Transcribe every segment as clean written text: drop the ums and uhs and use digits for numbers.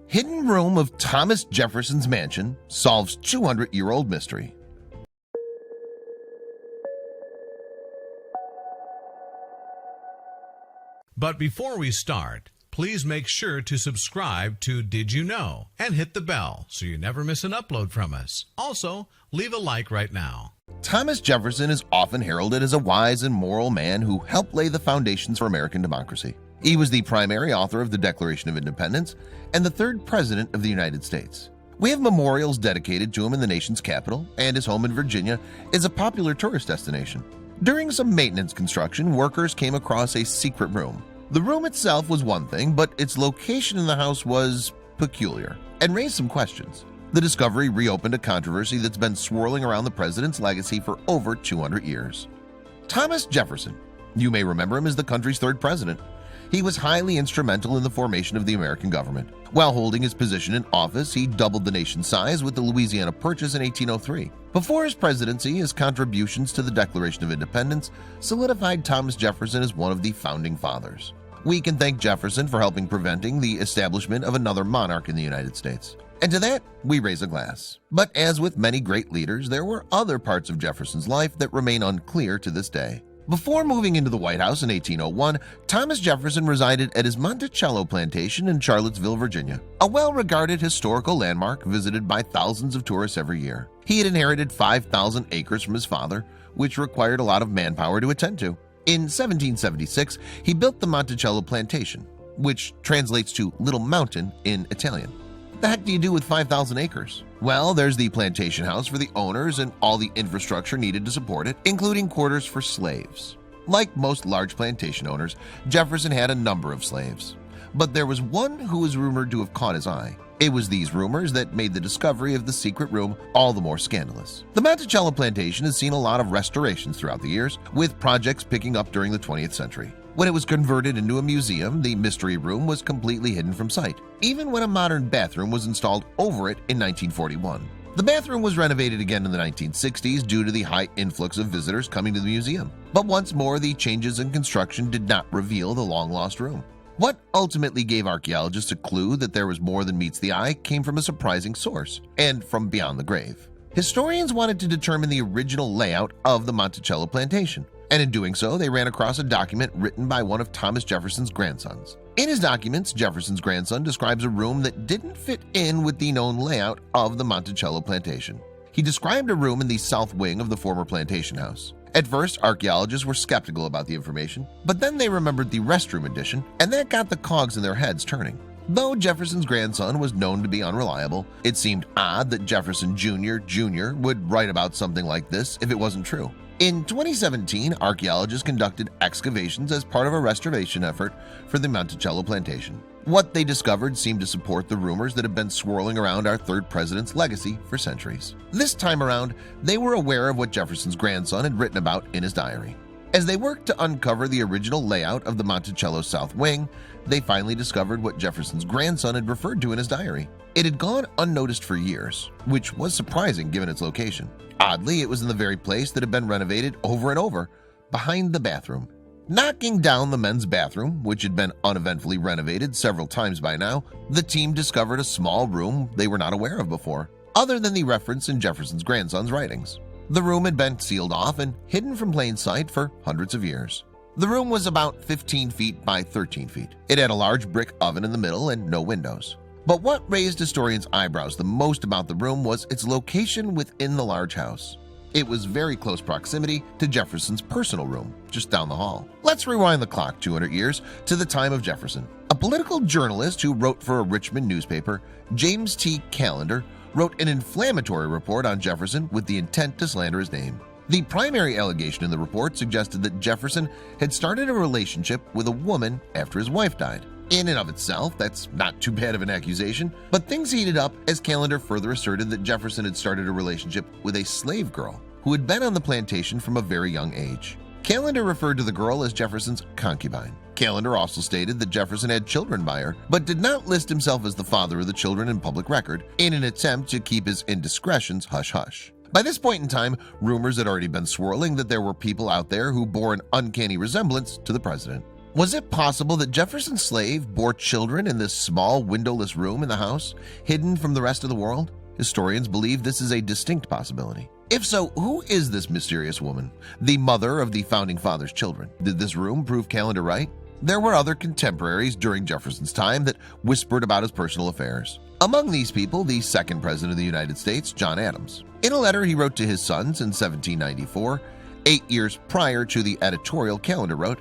Hidden room of Thomas Jefferson's mansion solves 200-year-old mystery. But before we start, please make sure to subscribe to Did You Know and hit the bell so you never miss an upload from us. Also, leave a like right now. Thomas Jefferson is often heralded as a wise and moral man who helped lay the foundations for American democracy. He was the primary author of the Declaration of Independence and the third president of the United States. We have memorials dedicated to him in the nation's capital, and his home in Virginia is a popular tourist destination. During some maintenance construction, workers came across a secret room. The room itself was one thing, but its location in the house was peculiar and raised some questions. The discovery reopened a controversy that's been swirling around the president's legacy for over 200 years. Thomas Jefferson. You may remember him as the country's third president. He was highly instrumental in the formation of the American government. While holding his position in office, he doubled the nation's size with the Louisiana Purchase in 1803. Before his presidency, his contributions to the Declaration of Independence solidified Thomas Jefferson as one of the founding fathers. We can thank Jefferson for helping preventing the establishment of another monarch in the United States. And to that, we raise a glass. But as with many great leaders, there were other parts of Jefferson's life that remain unclear to this day. Before moving into the White House in 1801, Thomas Jefferson resided at his Monticello plantation in Charlottesville, Virginia, a well-regarded historical landmark visited by thousands of tourists every year. He had inherited 5,000 acres from his father, which required a lot of manpower to attend to. In 1776, he built the Monticello plantation, which translates to Little Mountain in Italian. What the heck do you do with 5,000 acres? Well, there's the plantation house for the owners and all the infrastructure needed to support it, including quarters for slaves. Like most large plantation owners, Jefferson had a number of slaves. But there was one who was rumored to have caught his eye. It was these rumors that made the discovery of the secret room all the more scandalous. The Monticello plantation has seen a lot of restorations throughout the years, with projects picking up during the 20th century. When it was converted into a museum, the mystery room was completely hidden from sight, even when a modern bathroom was installed over it in 1941. The bathroom was renovated again in the 1960s due to the high influx of visitors coming to the museum. But once more, the changes in construction did not reveal the long-lost room. What ultimately gave archaeologists a clue that there was more than meets the eye came from a surprising source, and from beyond the grave. Historians wanted to determine the original layout of the Monticello plantation, and in doing so, they ran across a document written by one of Thomas Jefferson's grandsons. In his documents, Jefferson's grandson describes a room that didn't fit in with the known layout of the Monticello plantation. He described a room in the south wing of the former plantation house. At first, archaeologists were skeptical about the information, but then they remembered the restroom addition, and that got the cogs in their heads turning. Though Jefferson's grandson was known to be unreliable, it seemed odd that Jefferson Jr. would write about something like this if it wasn't true. In 2017, archaeologists conducted excavations as part of a restoration effort for the Monticello plantation. What they discovered seemed to support the rumors that have been swirling around our third president's legacy for centuries. This time around, they were aware of what Jefferson's grandson had written about in his diary. As they worked to uncover the original layout of the Monticello South Wing, they finally discovered what Jefferson's grandson had referred to in his diary. It had gone unnoticed for years, which was surprising given its location. Oddly, it was in the very place that had been renovated over and over, behind the bathroom. Knocking down the men's bathroom, which had been uneventfully renovated several times by now, the team discovered a small room they were not aware of before, other than the reference in Jefferson's grandson's writings. The room had been sealed off and hidden from plain sight for hundreds of years. The room was about 15 feet by 13 feet. It had a large brick oven in the middle and no windows. But what raised historians' eyebrows the most about the room was its location within the large house. It was very close proximity to Jefferson's personal room, just down the hall. Let's rewind the clock 200 years to the time of Jefferson. A political journalist who wrote for a Richmond newspaper, James T. Callender, wrote an inflammatory report on Jefferson with the intent to slander his name. The primary allegation in the report suggested that Jefferson had started a relationship with a woman after his wife died. In and of itself, that's not too bad of an accusation, but things heated up as Callender further asserted that Jefferson had started a relationship with a slave girl who had been on the plantation from a very young age. Callender referred to the girl as Jefferson's concubine. Callender also stated that Jefferson had children by her, but did not list himself as the father of the children in public record in an attempt to keep his indiscretions hush-hush. By this point in time, rumors had already been swirling that there were people out there who bore an uncanny resemblance to the president. Was it possible that Jefferson's slave bore children in this small windowless room in the house, hidden from the rest of the world? Historians believe this is a distinct possibility. If so, who is this mysterious woman, the mother of the Founding Fathers' children? Did this room prove Callender right? There were other contemporaries during Jefferson's time that whispered about his personal affairs. Among these people, the second president of the United States, John Adams. In a letter he wrote to his sons in 1794, 8 years prior to the editorial Callender wrote,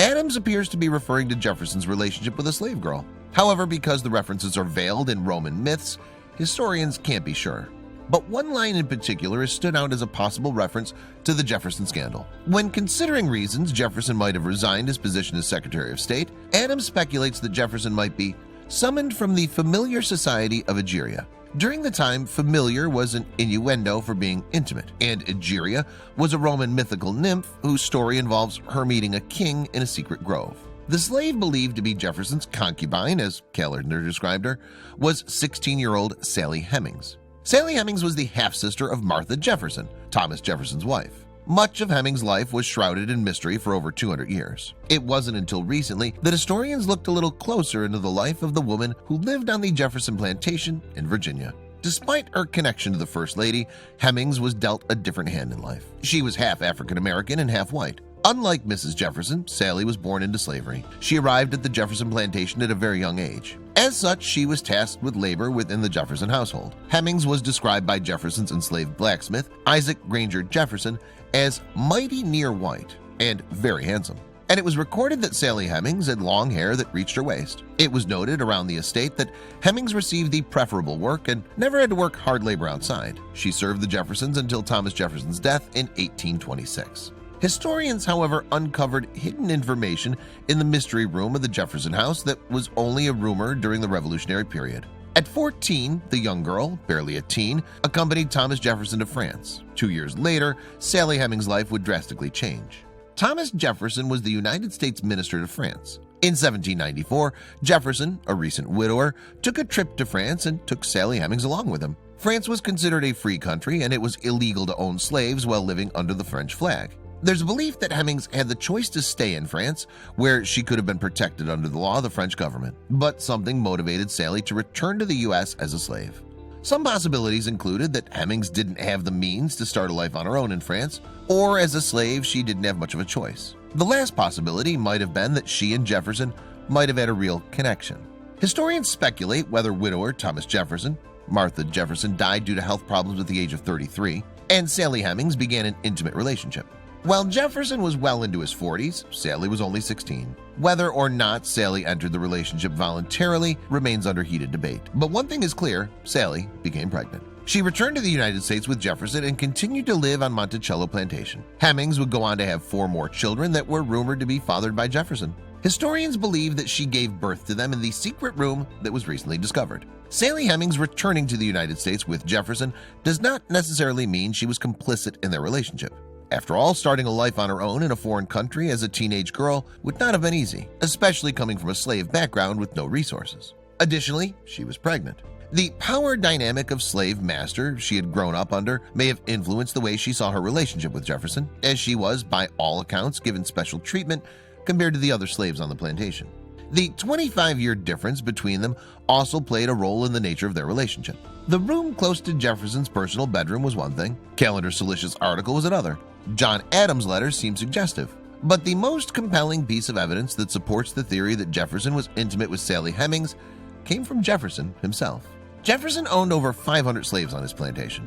Adams appears to be referring to Jefferson's relationship with a slave girl. However, because the references are veiled in Roman myths, historians can't be sure. But one line in particular has stood out as a possible reference to the Jefferson scandal. When considering reasons Jefferson might have resigned his position as Secretary of State, Adams speculates that Jefferson might be summoned from the familiar society of Egeria. During the time, familiar was an innuendo for being intimate, and Egeria was a Roman mythical nymph whose story involves her meeting a king in a secret grove. The slave believed to be Jefferson's concubine, as Callender described her, was 16-year-old Sally Hemings. Sally Hemings was the half-sister of Martha Jefferson, Thomas Jefferson's wife. Much of Hemings' life was shrouded in mystery for over 200 years. It wasn't until recently that historians looked a little closer into the life of the woman who lived on the Jefferson plantation in Virginia. Despite her connection to the First Lady, Hemings was dealt a different hand in life. She was half African-American and half white. Unlike Mrs. Jefferson, Sally was born into slavery. She arrived at the Jefferson plantation at a very young age. As such, she was tasked with labor within the Jefferson household. Hemings was described by Jefferson's enslaved blacksmith, Isaac Granger Jefferson, as mighty near white and very handsome. And it was recorded that Sally Hemings had long hair that reached her waist. It was noted around the estate that Hemings received the preferable work and never had to work hard labor outside. She served the Jeffersons until Thomas Jefferson's death in 1826. Historians, however, uncovered hidden information in the mystery room of the Jefferson house that was only a rumor during the Revolutionary period. At 14, the young girl, barely a teen, accompanied Thomas Jefferson to France. 2 years later, Sally Hemings' life would drastically change. Thomas Jefferson was the United States minister to France. In 1794, Jefferson, a recent widower, took a trip to France and took Sally Hemings along with him. France was considered a free country, and it was illegal to own slaves while living under the French flag. There's a belief that Hemings had the choice to stay in France, where she could have been protected under the law of the French government, but something motivated Sally to return to the U.S. as a slave. Some possibilities included that Hemings didn't have the means to start a life on her own in France, or as a slave she didn't have much of a choice. The last possibility might have been that she and Jefferson might have had a real connection. Historians speculate whether widower Thomas Jefferson, Martha Jefferson died due to health problems at the age of 33, and Sally Hemings began an intimate relationship. While Jefferson was well into his 40s, Sally was only 16. Whether or not Sally entered the relationship voluntarily remains under heated debate. But one thing is clear, Sally became pregnant. She returned to the United States with Jefferson and continued to live on Monticello plantation. Hemings would go on to have 4 more children that were rumored to be fathered by Jefferson. Historians believe that she gave birth to them in the secret room that was recently discovered. Sally Hemings returning to the United States with Jefferson does not necessarily mean she was complicit in their relationship. After all, starting a life on her own in a foreign country as a teenage girl would not have been easy, especially coming from a slave background with no resources. Additionally, she was pregnant. The power dynamic of slave-master she had grown up under may have influenced the way she saw her relationship with Jefferson, as she was, by all accounts, given special treatment compared to the other slaves on the plantation. The 25-year difference between them also played a role in the nature of their relationship. The room close to Jefferson's personal bedroom was one thing. Callender's salacious article was another. John Adams' letters seem suggestive. But the most compelling piece of evidence that supports the theory that Jefferson was intimate with Sally Hemings came from Jefferson himself. Jefferson owned over 500 slaves on his plantation.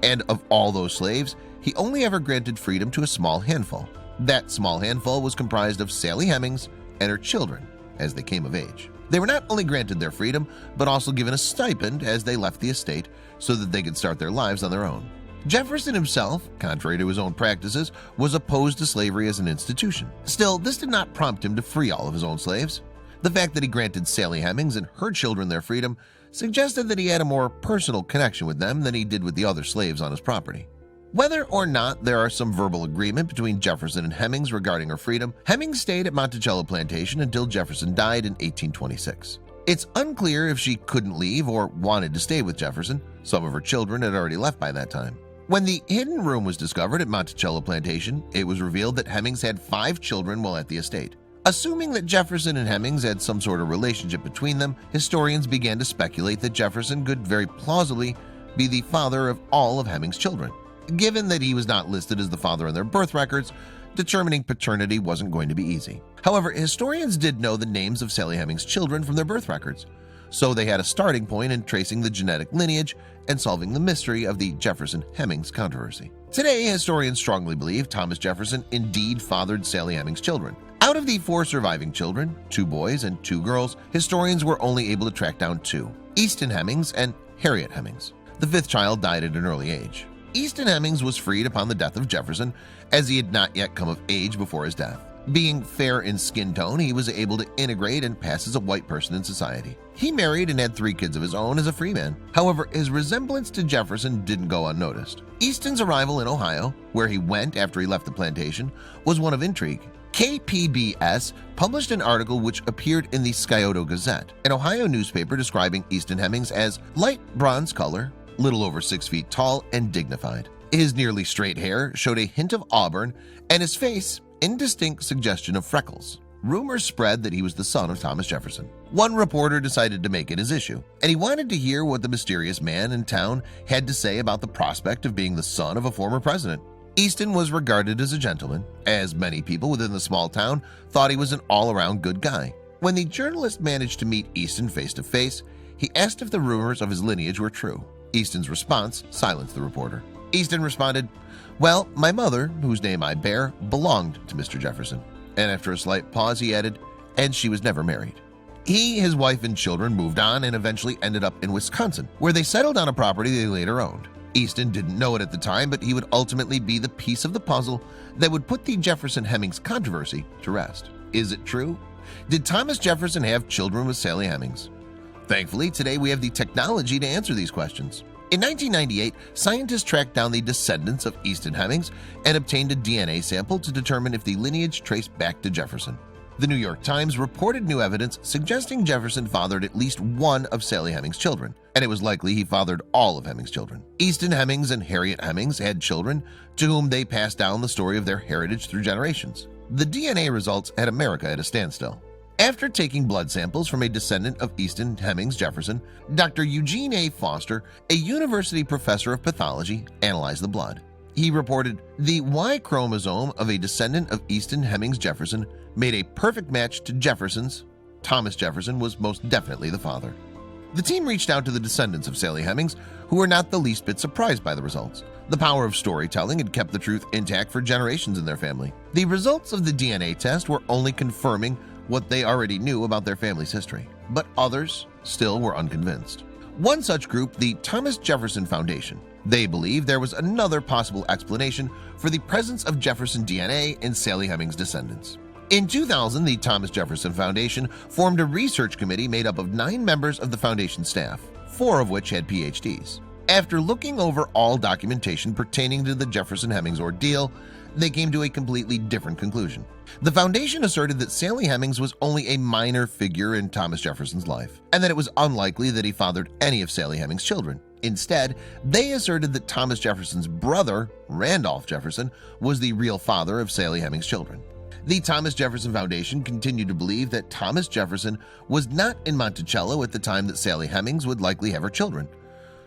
And of all those slaves, he only ever granted freedom to a small handful. That small handful was comprised of Sally Hemings and her children as they came of age. They were not only granted their freedom, but also given a stipend as they left the estate so that they could start their lives on their own. Jefferson himself, contrary to his own practices, was opposed to slavery as an institution. Still, this did not prompt him to free all of his own slaves. The fact that he granted Sally Hemings and her children their freedom suggested that he had a more personal connection with them than he did with the other slaves on his property. Whether or not there are some verbal agreement between Jefferson and Hemings regarding her freedom, Hemings stayed at Monticello Plantation until Jefferson died in 1826. It's unclear if she couldn't leave or wanted to stay with Jefferson. Some of her children had already left by that time. When the hidden room was discovered at Monticello Plantation, it was revealed that Hemings had 5 children while at the estate. Assuming that Jefferson and Hemings had some sort of relationship between them, historians began to speculate that Jefferson could very plausibly be the father of all of Hemings' children. Given that he was not listed as the father in their birth records, determining paternity wasn't going to be easy. However, historians did know the names of Sally Hemings' children from their birth records, so they had a starting point in tracing the genetic lineage and solving the mystery of the Jefferson-Hemings controversy. Today, historians strongly believe Thomas Jefferson indeed fathered Sally Hemings' children. Out of the 4 surviving children, 2 boys and 2 girls, historians were only able to track down 2, Easton Hemings and Harriet Hemings. The 5th child died at an early age. Easton Hemings was freed upon the death of Jefferson, as he had not yet come of age before his death. Being fair in skin tone, he was able to integrate and pass as a white person in society. He married and had 3 kids of his own as a free man. However, his resemblance to Jefferson didn't go unnoticed. Easton's arrival in Ohio, where he went after he left the plantation, was one of intrigue. KPBS published an article which appeared in the Scioto Gazette, an Ohio newspaper describing Easton Hemings as light bronze color, little over 6 feet tall, and dignified. His nearly straight hair showed a hint of auburn, and his face indistinct suggestion of freckles. Rumors spread that he was the son of Thomas Jefferson. One reporter decided to make it his issue, and he wanted to hear what the mysterious man in town had to say about the prospect of being the son of a former president. Easton was regarded as a gentleman, as many people within the small town thought he was an all-around good guy. When the journalist managed to meet Easton face-to-face, he asked if the rumors of his lineage were true. Easton's response silenced the reporter. Easton responded, "Well, my mother, whose name I bear, belonged to Mr. Jefferson." And after a slight pause, he added, "And she was never married." He, his wife, and children moved on and eventually ended up in Wisconsin, where they settled on a property they later owned. Easton didn't know it at the time, but he would ultimately be the piece of the puzzle that would put the Jefferson-Hemings controversy to rest. Is it true? Did Thomas Jefferson have children with Sally Hemings? Thankfully, today we have the technology to answer these questions. In 1998, scientists tracked down the descendants of Easton Hemings and obtained a DNA sample to determine if the lineage traced back to Jefferson. The New York Times reported new evidence suggesting Jefferson fathered at least one of Sally Hemings' children, and it was likely he fathered all of Hemings' children. Easton Hemings and Harriet Hemings had children to whom they passed down the story of their heritage through generations. The DNA results had America at a standstill. After taking blood samples from a descendant of Easton Hemings Jefferson, Dr. Eugene A. Foster, a university professor of pathology, analyzed the blood. He reported the Y chromosome of a descendant of Easton Hemings Jefferson made a perfect match to Jefferson's. Thomas Jefferson was most definitely the father. The team reached out to the descendants of Sally Hemings, who were not the least bit surprised by the results. The power of storytelling had kept the truth intact for generations in their family. The results of the DNA test were only confirming what they already knew about their family's history, but others still were unconvinced. One such group, the Thomas Jefferson Foundation. They believed there was another possible explanation for the presence of Jefferson DNA in Sally Hemings' descendants. In 2000, the Thomas Jefferson Foundation formed a research committee made up of 9 members of the foundation staff, 4 of which had PhDs. After looking over all documentation pertaining to the Jefferson-Hemings ordeal, they came to a completely different conclusion. The foundation asserted that Sally Hemings was only a minor figure in Thomas Jefferson's life, and that it was unlikely that he fathered any of Sally Hemings' children. Instead, they asserted that Thomas Jefferson's brother, Randolph Jefferson, was the real father of Sally Hemings' children. The Thomas Jefferson Foundation continued to believe that Thomas Jefferson was not in Monticello at the time that Sally Hemings would likely have her children.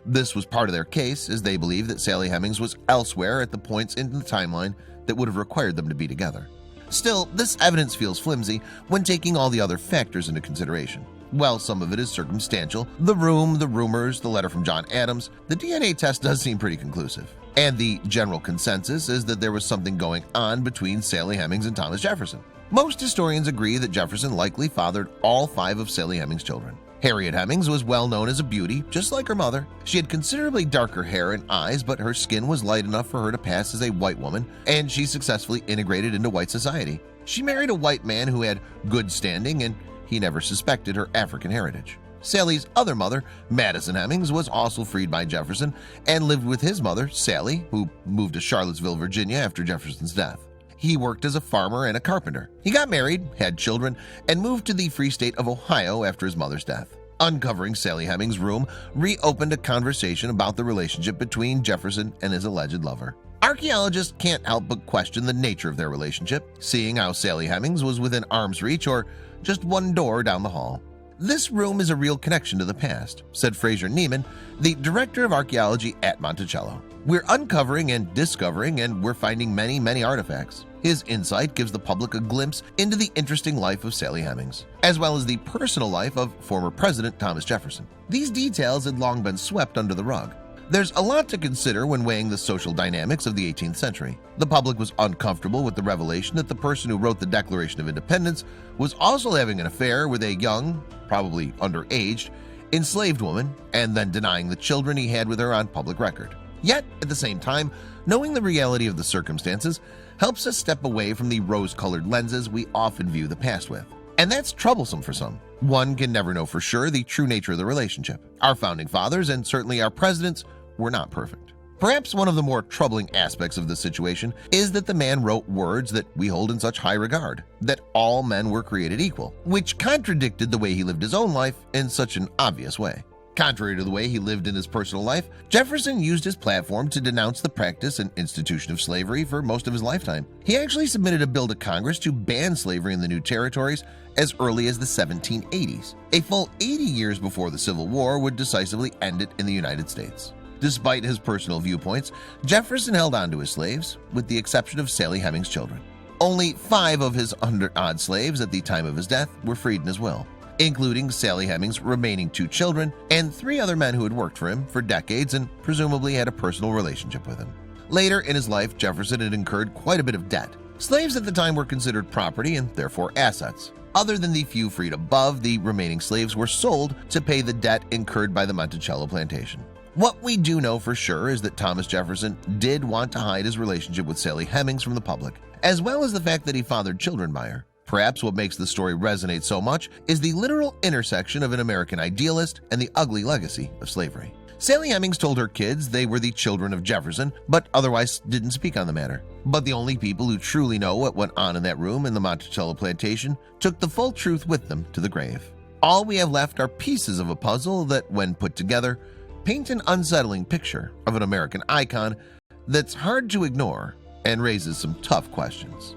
This was part of their case, as they believed that Sally Hemings was elsewhere at the points in the timeline that would have required them to be together. Still, this evidence feels flimsy when taking all the other factors into consideration. While some of it is circumstantial, the room, the rumors, the letter from John Adams, the DNA test does seem pretty conclusive. And the general consensus is that there was something going on between Sally Hemings and Thomas Jefferson. Most historians agree that Jefferson likely fathered all 5 of Sally Hemings' children. Harriet Hemings was well known as a beauty, just like her mother. She had considerably darker hair and eyes, but her skin was light enough for her to pass as a white woman, and she successfully integrated into white society. She married a white man who had good standing, and he never suspected her African heritage. Sally's other mother, Madison Hemings, was also freed by Jefferson and lived with his mother, Sally, who moved to Charlottesville, Virginia after Jefferson's death. He worked as a farmer and a carpenter. He got married, had children, and moved to the free state of Ohio after his mother's death. Uncovering Sally Hemings' room reopened a conversation about the relationship between Jefferson and his alleged lover. Archaeologists can't help but question the nature of their relationship, seeing how Sally Hemings was within arm's reach or just one door down the hall. "This room is a real connection to the past," said Fraser Neiman, the director of archaeology at Monticello. "We're uncovering and discovering, and we're finding many artifacts." His insight gives the public a glimpse into the interesting life of Sally Hemings, as well as the personal life of former President Thomas Jefferson. These details had long been swept under the rug. There's a lot to consider when weighing the social dynamics of the 18th century. The public was uncomfortable with the revelation that the person who wrote the Declaration of Independence was also having an affair with a young, probably underaged, enslaved woman, and then denying the children he had with her on public record. Yet, at the same time, knowing the reality of the circumstances helps us step away from the rose-colored lenses we often view the past with. And that's troublesome for some. One can never know for sure the true nature of the relationship. Our founding fathers, and certainly our presidents, were not perfect. Perhaps one of the more troubling aspects of this situation is that the man wrote words that we hold in such high regard, that all men were created equal, which contradicted the way he lived his own life in such an obvious way. Contrary to the way he lived in his personal life, Jefferson used his platform to denounce the practice and institution of slavery for most of his lifetime. He actually submitted a bill to Congress to ban slavery in the new territories as early as the 1780s, a full 80 years before the Civil War would decisively end it in the United States. Despite his personal viewpoints, Jefferson held on to his slaves, with the exception of Sally Hemings' children. Only 5 of his 100-odd slaves at the time of his death were freed in his will, including Sally Hemings' remaining 2 children and 3 other men who had worked for him for decades and presumably had a personal relationship with him. Later in his life, Jefferson had incurred quite a bit of debt. Slaves at the time were considered property and therefore assets. Other than the few freed above, the remaining slaves were sold to pay the debt incurred by the Monticello plantation. What we do know for sure is that Thomas Jefferson did want to hide his relationship with Sally Hemings from the public, as well as the fact that he fathered children by her. Perhaps what makes the story resonate so much is the literal intersection of an American idealist and the ugly legacy of slavery. Sally Hemings told her kids they were the children of Jefferson, but otherwise didn't speak on the matter. But the only people who truly know what went on in that room in the Monticello plantation took the full truth with them to the grave. All we have left are pieces of a puzzle that, when put together, paint an unsettling picture of an American icon that's hard to ignore and raises some tough questions.